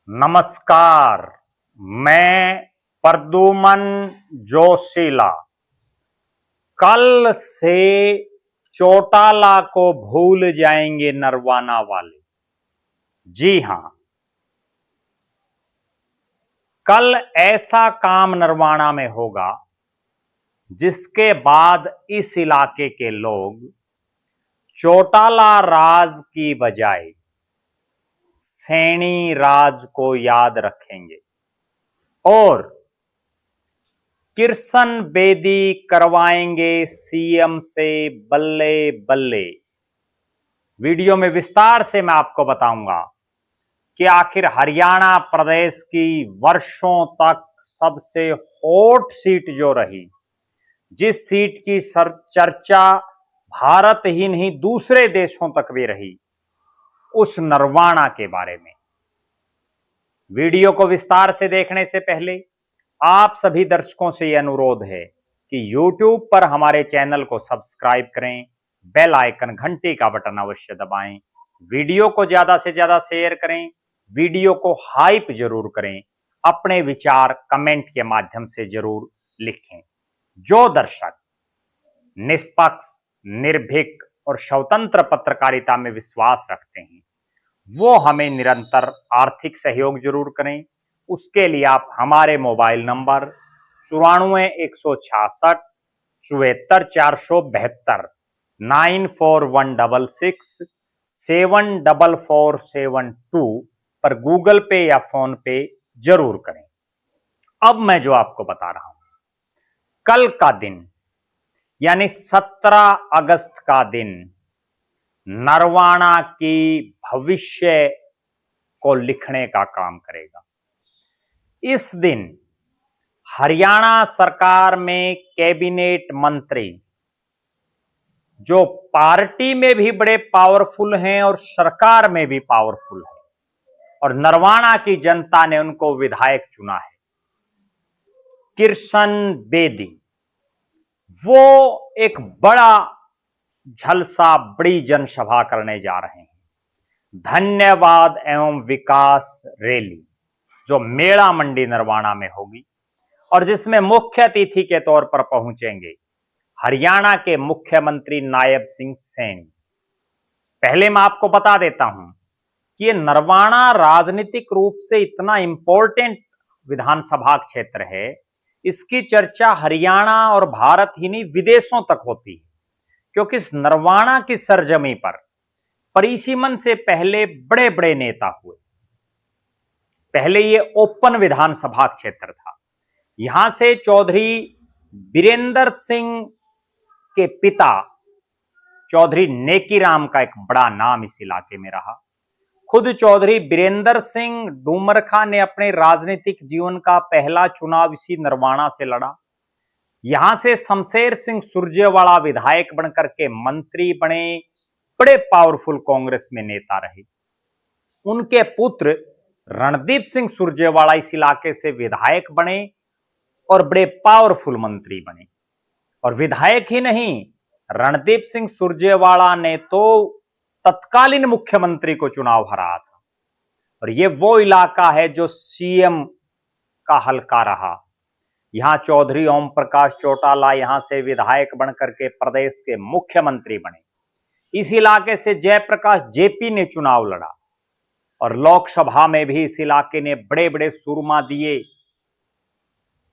नमस्कार। मैं प्रद्युमन जोशीला। कल से चौटाला को भूल जाएंगे नरवाना वाले। जी हां, कल ऐसा काम नरवाना में होगा जिसके बाद इस इलाके के लोग चौटाला राज की बजाय सैनी राज को याद रखेंगे और किशन बेदी करवाएंगे सीएम से बल्ले बल्ले। वीडियो में विस्तार से मैं आपको बताऊंगा कि आखिर हरियाणा प्रदेश की वर्षों तक सबसे हॉट सीट जो रही, जिस सीट की चर्चा भारत ही नहीं दूसरे देशों तक भी रही, उस नरवाना के बारे में। वीडियो को विस्तार से देखने से पहले आप सभी दर्शकों से यह अनुरोध है कि YouTube पर हमारे चैनल को सब्सक्राइब करें, बेल आइकन घंटी का बटन अवश्य दबाएं, वीडियो को ज्यादा से ज्यादा शेयर करें, वीडियो को हाइप जरूर करें, अपने विचार कमेंट के माध्यम से जरूर लिखें। जो दर्शक निष्पक्ष, निर्भीक और स्वतंत्र पत्रकारिता में विश्वास रखते हैं वो हमें निरंतर आर्थिक सहयोग जरूर करें। उसके लिए आप हमारे मोबाइल नंबर 94 166 74 472 94 166 74472 पर गूगल पे या फोन पे जरूर करें। अब मैं जो आपको बता रहा हूं, कल का दिन यानी 17 अगस्त का दिन नरवाना की भविष्य को लिखने का काम करेगा। इस दिन हरियाणा सरकार में कैबिनेट मंत्री जो पार्टी में भी बड़े पावरफुल हैं और सरकार में भी पावरफुल हैं, और नरवाना की जनता ने उनको विधायक चुना है, किशन बेदी, वो एक बड़ा झलसा, बड़ी जनसभा करने जा रहे हैं। धन्यवाद एवं विकास रैली जो मेड़ा मंडी नरवाना में होगी और जिसमें मुख्य अतिथि के तौर पर पहुंचेंगे हरियाणा के मुख्यमंत्री नायब सिंह सैनी। पहले मैं आपको बता देता हूं कि ये नरवाना राजनीतिक रूप से इतना इंपॉर्टेंट विधानसभा क्षेत्र है, इसकी चर्चा हरियाणा और भारत ही नहीं विदेशों तक होती है, क्योंकि इस नरवाना की सरजमी पर परिसीमन से पहले बड़े बड़े नेता हुए। पहले ये ओपन विधानसभा क्षेत्र था। यहां से चौधरी बीरेंद्र सिंह के पिता चौधरी नेकीराम का एक बड़ा नाम इस इलाके में रहा। खुद चौधरी बीरेंद्र सिंह डूमरखा ने अपने राजनीतिक जीवन का पहला चुनाव इसी नरवाना से लड़ा। यहां से शमशेर सिंह सुरजेवाला विधायक बनकर के मंत्री बने, बड़े पावरफुल कांग्रेस में नेता रहे। उनके पुत्र रणदीप सिंह सुरजेवाला इस इलाके से विधायक बने और बड़े पावरफुल मंत्री बने। और विधायक ही नहीं, रणदीप सिंह सुरजेवाला ने तो तत्कालीन मुख्यमंत्री को चुनाव हराया था। और यह वो इलाका है जो सीएम का हलका रहा। यहां चौधरी ओम प्रकाश चौटाला यहां से विधायक बनकर के प्रदेश के मुख्यमंत्री बने। इस इलाके से जयप्रकाश जेपी ने चुनाव लड़ा और लोकसभा में भी इस इलाके ने बड़े बड़े सुरमा दिए,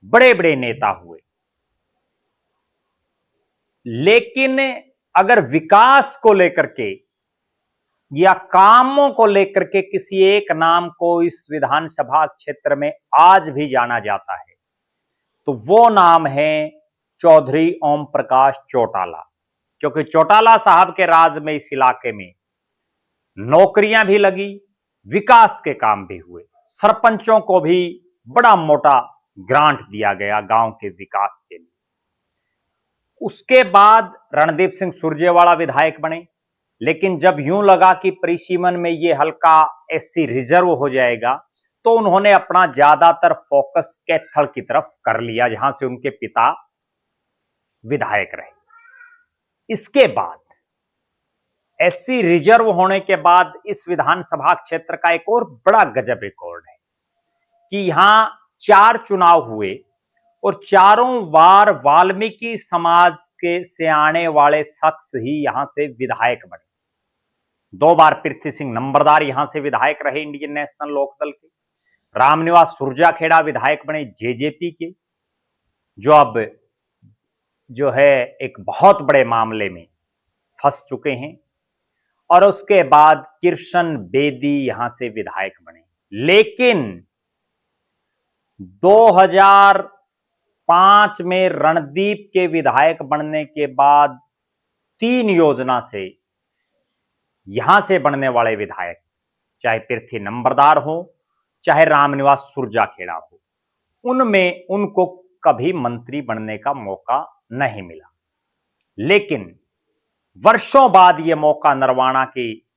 बड़े बड़े नेता हुए। लेकिन अगर विकास को लेकर के या कामों को लेकर के किसी एक नाम को इस विधानसभा क्षेत्र में आज भी जाना जाता है तो वो नाम है चौधरी ओम प्रकाश चौटाला। क्योंकि चौटाला साहब के राज में इस इलाके में नौकरियां भी लगी, विकास के काम भी हुए, सरपंचों को भी बड़ा मोटा ग्रांट दिया गया गांव के विकास के लिए। उसके बाद रणदीप सिंह सुरजेवाला विधायक बने, लेकिन जब यूं लगा कि परिसीमन में ये हल्का एससी रिजर्व हो जाएगा तो उन्होंने अपना ज्यादातर फोकस कैथल की तरफ कर लिया, जहां से उनके पिता विधायक रहे। इसके बाद एससी रिजर्व होने के बाद इस विधानसभा क्षेत्र का एक और बड़ा गजब रिकॉर्ड है। कि यहां 4 चुनाव हुए और चारों बार वाल्मीकि समाज के से आने वाले शख्स ही यहां से विधायक बने। 2 बार पृथ्वी सिंह नंबरदार यहां से विधायक रहे इंडियन नेशनल लोकदल के। रामनिवास सुरजाखेड़ा विधायक बने जेजेपी के, जो अब जो है एक बहुत बड़े मामले में फंस चुके हैं। और उसके बाद कृष्ण बेदी यहां से विधायक बने। लेकिन 2005 में रणदीप के विधायक बनने के बाद 3 योजना से यहां से बनने वाले विधायक, चाहे पृथ्वी नंबरदार हो चाहे रामनिवास सुरजाखेड़ा हो, उनमें उनको कभी मंत्री बनने का मौका नहीं मिला। लेकिन वर्षों बाद यह मौका नरवाना की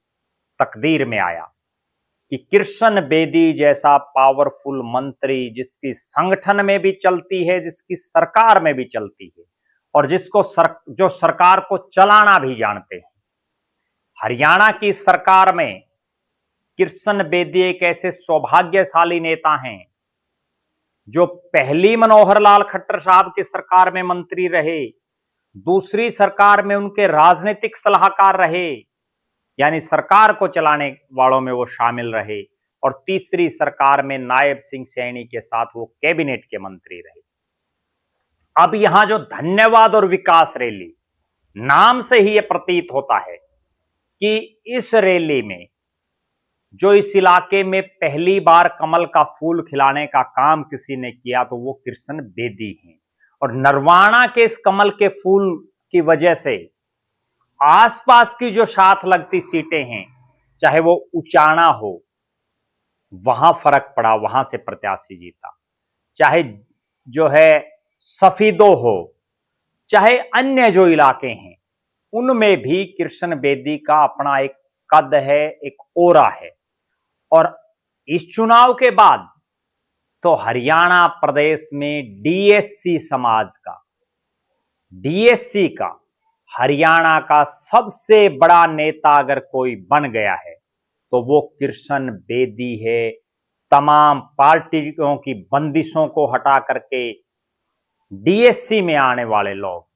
तकदीर में आया कि कृष्ण बेदी जैसा पावरफुल मंत्री, जिसकी संगठन में भी चलती है, जिसकी सरकार में भी चलती है और जिसको जो सरकार को चलाना भी जानते हैं, हरियाणा की सरकार में कृष्ण बेदी एक ऐसे सौभाग्यशाली नेता हैं जो पहली मनोहर लाल खट्टर साहब की सरकार में मंत्री रहे, दूसरी सरकार में उनके राजनीतिक सलाहकार रहे, यानी सरकार को चलाने वालों में वो शामिल रहे, और तीसरी सरकार में नायब सिंह सैनी के साथ वो कैबिनेट के मंत्री रहे। अब यहां जो धन्यवाद और विकास रैली, नाम से ही यह प्रतीत होता है कि इस रैली में जो इस इलाके में पहली बार कमल का फूल खिलाने का काम किसी ने किया तो वो कृष्ण बेदी हैं। और नरवाना के इस कमल के फूल की वजह से आसपास की जो साथ लगती सीटें हैं, चाहे वो उचाना हो, वहां फर्क पड़ा, वहां से प्रत्याशी जीता, चाहे जो है सफीदो हो, चाहे अन्य जो इलाके हैं, उनमें भी कृष्ण बेदी का अपना एक कद है, एक ओरा है। और इस चुनाव के बाद तो हरियाणा प्रदेश में डीएससी समाज का, डीएससी का हरियाणा का सबसे बड़ा नेता अगर कोई बन गया है तो वो कृष्ण बेदी है। तमाम पार्टियों की बंदिशों को हटा करके डीएससी में आने वाले लोग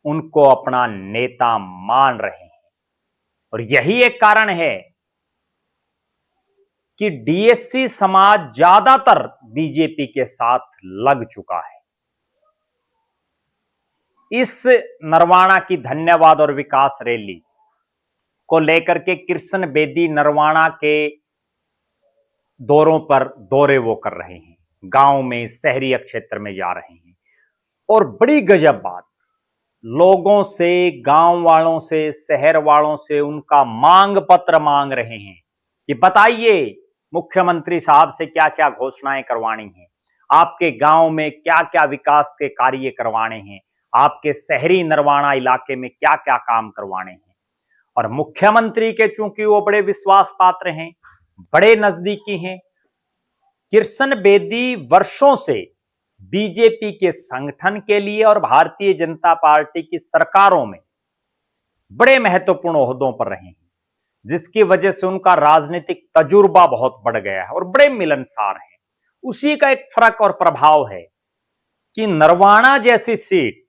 उनको अपना नेता मान रहे हैं। और यही एक कारण है कि डीएससी समाज ज्यादातर बीजेपी के साथ लग चुका है। इस नरवाना की धन्यवाद और विकास रैली को लेकर के कृष्ण बेदी नरवाना के दौरे वो कर रहे हैं, गांव में, शहरी क्षेत्र में जा रहे हैं। और बड़ी गजब बात, लोगों से, गांव वालों से, शहर वालों से उनका मांग पत्र मांग रहे हैं कि बताइए मुख्यमंत्री साहब से क्या क्या घोषणाएं करवानी हैं, आपके गांव में क्या क्या विकास के कार्य करवाने हैं, आपके शहरी नरवाना इलाके में क्या क्या काम करवाने हैं। और मुख्यमंत्री के चूंकि वो बड़े विश्वास पात्र हैं, बड़े नजदीकी हैं, कृष्ण बेदी वर्षों से बीजेपी के संगठन के लिए और भारतीय जनता पार्टी की सरकारों में बड़े महत्वपूर्ण ओहदों पर रहे हैं, जिसकी वजह से उनका राजनीतिक तजुर्बा बहुत बढ़ गया है और बड़े मिलनसार हैं। उसी का एक फर्क और प्रभाव है कि नरवाना जैसी सीट,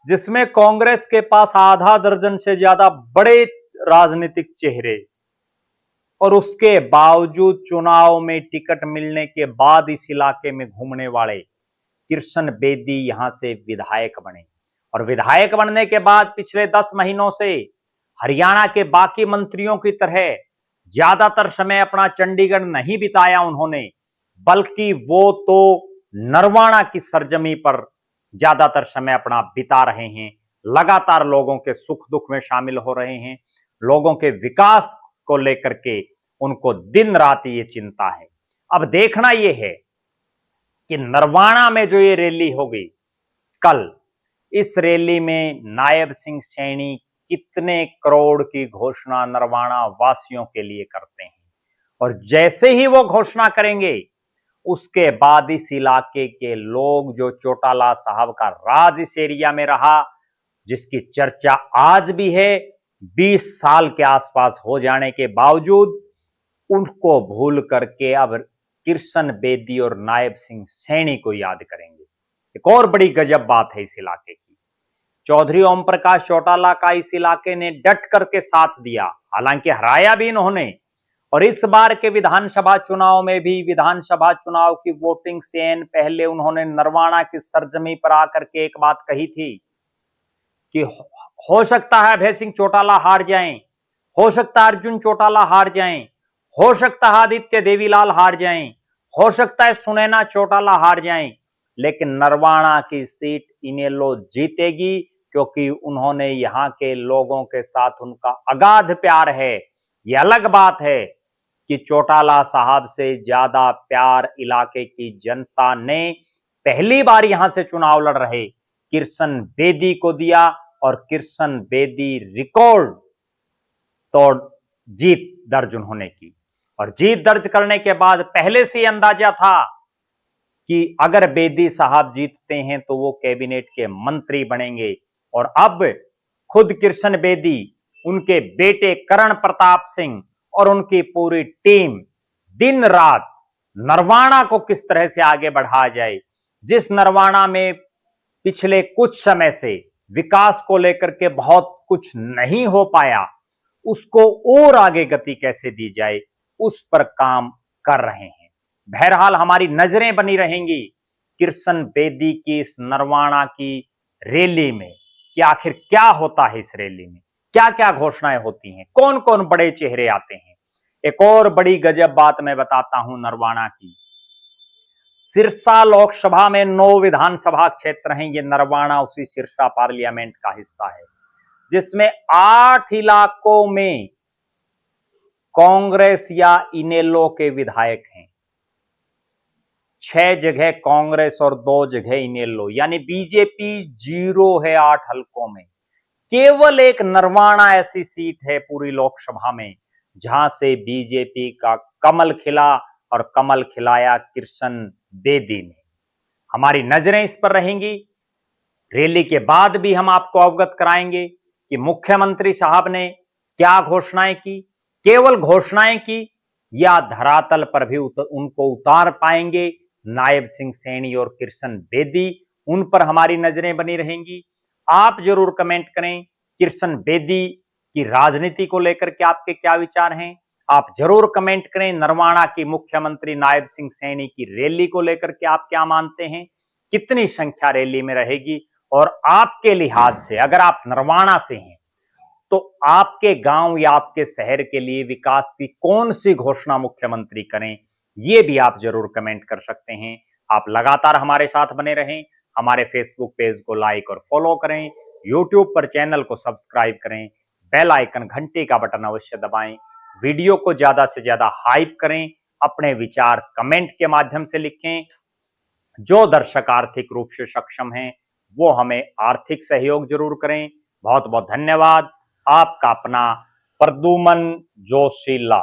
जिसमें कांग्रेस के पास आधा दर्जन से ज्यादा बड़े राजनीतिक चेहरे, और उसके बावजूद चुनाव में टिकट मिलने के बाद इस इलाके में घूमने वाले कृष्ण बेदी यहां से विधायक बने। और विधायक बनने के बाद पिछले 10 महीनों से हरियाणा के बाकी मंत्रियों की तरह ज्यादातर समय अपना चंडीगढ़ नहीं बिताया उन्होंने, बल्कि वो तो नरवाना की सरजमी पर ज्यादातर समय अपना बिता रहे हैं। लगातार लोगों के सुख दुख में शामिल हो रहे हैं, लोगों के विकास को लेकर के उनको दिन रात ये चिंता है। अब देखना यह है कि नरवाना में जो ये रैली होगी कल, इस रैली में नायब सिंह सैनी कितने करोड़ की घोषणा नरवाना वासियों के लिए करते हैं। और जैसे ही वो घोषणा करेंगे उसके बाद इस इलाके के लोग, जो चौटाला साहब का राज इस एरिया में रहा, जिसकी चर्चा आज भी है, 20 साल के आसपास हो जाने के बावजूद, उनको भूल करके अब किरसन बेदी और नायब सिंह सैनी को याद करेंगे। एक और बड़ी गजब बात है इस इलाके की, चौधरी ओम प्रकाश चौटाला का इस इलाके ने डट करके साथ दिया, हालांकि हराया भी इन्होंने। और इस बार के विधानसभा चुनाव में भी विधानसभा चुनाव की वोटिंग से पहले उन्होंने नरवाना की सरजमी पर आकर के एक बात कही थी कि हो सकता है अभय सिंह चौटाला हार जाएं, हो सकता है अर्जुन चौटाला हार जाएं, हो सकता है आदित्य देवीलाल हार जाएं, हो सकता है सुनैना चौटाला हार जाएं, लेकिन नरवाना की सीट इनेलो जीतेगी, क्योंकि उन्होंने यहां के लोगों के साथ उनका अगाध प्यार है। यह अलग बात है कि चौटाला साहब से ज्यादा प्यार इलाके की जनता ने पहली बार यहां से चुनाव लड़ रहे किरसन बेदी को दिया, और किरसन बेदी रिकॉर्ड तोड़ जीत दर्ज उन्होंने की। और जीत दर्ज करने के बाद पहले से अंदाजा था कि अगर बेदी साहब जीतते हैं तो वो कैबिनेट के मंत्री बनेंगे। और अब खुद किरसन बेदी, उनके बेटे करण प्रताप सिंह और उनकी पूरी टीम दिन रात नरवाना को किस तरह से आगे बढ़ाया जाए, जिस नरवाना में पिछले कुछ समय से विकास को लेकर के बहुत कुछ नहीं हो पाया, उसको और आगे गति कैसे दी जाए, उस पर काम कर रहे हैं। बहरहाल हमारी नजरें बनी रहेंगी किरसन बेदी की इस नरवाना की रैली में कि आखिर क्या होता है, इस रैली में क्या क्या घोषणाएं होती हैं, कौन कौन बड़े चेहरे आते हैं। एक और बड़ी गजब बात मैं बताता हूं नरवाना की, सिरसा लोकसभा में 9 विधानसभा क्षेत्र हैं, ये नरवाना उसी सिरसा पार्लियामेंट का हिस्सा है, जिसमें 8 इलाकों में कांग्रेस या इनेलो के विधायक हैं। 6 जगह कांग्रेस और 2 जगह इनेलो, यानी बीजेपी 0 है 8 हलकों में। केवल एक नरवाना ऐसी सीट है पूरी लोकसभा में जहां से बीजेपी का कमल खिला, और कमल खिलाया किरसन बेदी ने। हमारी नजरें इस पर रहेंगी। रैली के बाद भी हम आपको अवगत कराएंगे कि मुख्यमंत्री साहब ने क्या घोषणाएं की, केवल घोषणाएं की या धरातल पर भी उनको उतार पाएंगे नायब सिंह सैनी और किरसन बेदी, उन पर हमारी नजरें बनी रहेंगी। आप जरूर कमेंट करें किरसन बेदी की राजनीति को लेकर के आपके क्या विचार हैं। आप जरूर कमेंट करें नरवाना की मुख्यमंत्री नायब सिंह सैनी की रैली को लेकर के आप क्या मानते हैं, कितनी संख्या रैली में रहेगी। और आपके लिहाज से अगर आप नरवाना से हैं तो आपके गांव या आपके शहर के लिए विकास की कौन सी घोषणा मुख्यमंत्री करें, यह भी आप जरूर कमेंट कर सकते हैं। आप लगातार हमारे साथ बने रहें, हमारे फेसबुक पेज को लाइक और फॉलो करें, यूट्यूब पर चैनल को सब्सक्राइब करें, बेल आइकन घंटी का बटन अवश्य दबाएं, वीडियो को ज्यादा से ज्यादा हाइप करें, अपने विचार कमेंट के माध्यम से लिखें। जो दर्शक आर्थिक रूप से सक्षम हैं वो हमें आर्थिक सहयोग जरूर करें। बहुत बहुत धन्यवाद। आपका अपना प्रद्युमन जोशीला।